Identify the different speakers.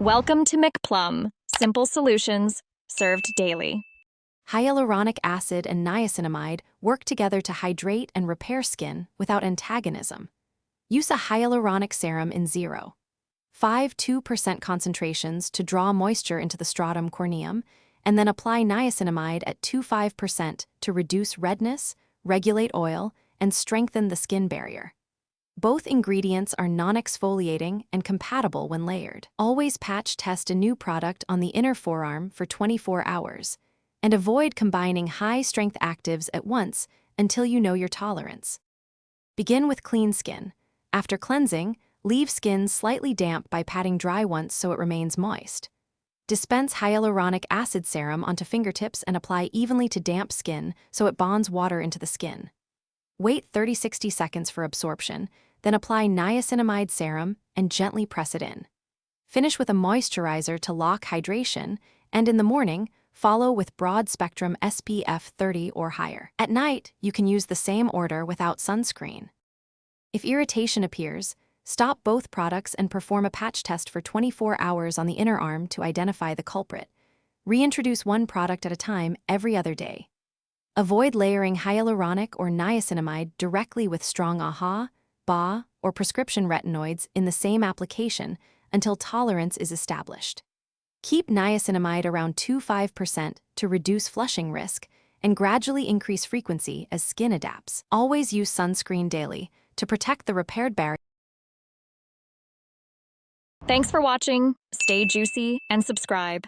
Speaker 1: Welcome to McPlum, simple solutions served daily.
Speaker 2: Hyaluronic acid and niacinamide work together to hydrate and repair skin without antagonism. Use a hyaluronic serum in 0.5 2% concentrations to draw moisture into the stratum corneum, and then apply niacinamide at 2.5% to reduce redness, regulate oil, and strengthen the skin barrier. Both ingredients are non-exfoliating and compatible when layered. Always patch test a new product on the inner forearm for 24 hours, and avoid combining high-strength actives at once until you know your tolerance. Begin with clean skin. After cleansing, leave skin slightly damp by patting dry once so it remains moist. Dispense hyaluronic acid serum onto fingertips and apply evenly to damp skin so it bonds water into the skin. Wait 30-60 seconds for absorption, then apply niacinamide serum and gently press it in. Finish with a moisturizer to lock hydration, and in the morning, follow with broad-spectrum SPF 30 or higher. At night, you can use the same order without sunscreen. If irritation appears, stop both products and perform a patch test for 24 hours on the inner arm to identify the culprit. Reintroduce one product at a time every other day. Avoid layering hyaluronic or niacinamide directly with strong AHA, BA, or prescription retinoids in the same application until tolerance is established. Keep niacinamide around 2.5% to reduce flushing risk and gradually increase frequency as skin adapts. Always use sunscreen daily to protect the repaired barrier.
Speaker 1: Thanks for watching. Stay juicy and subscribe.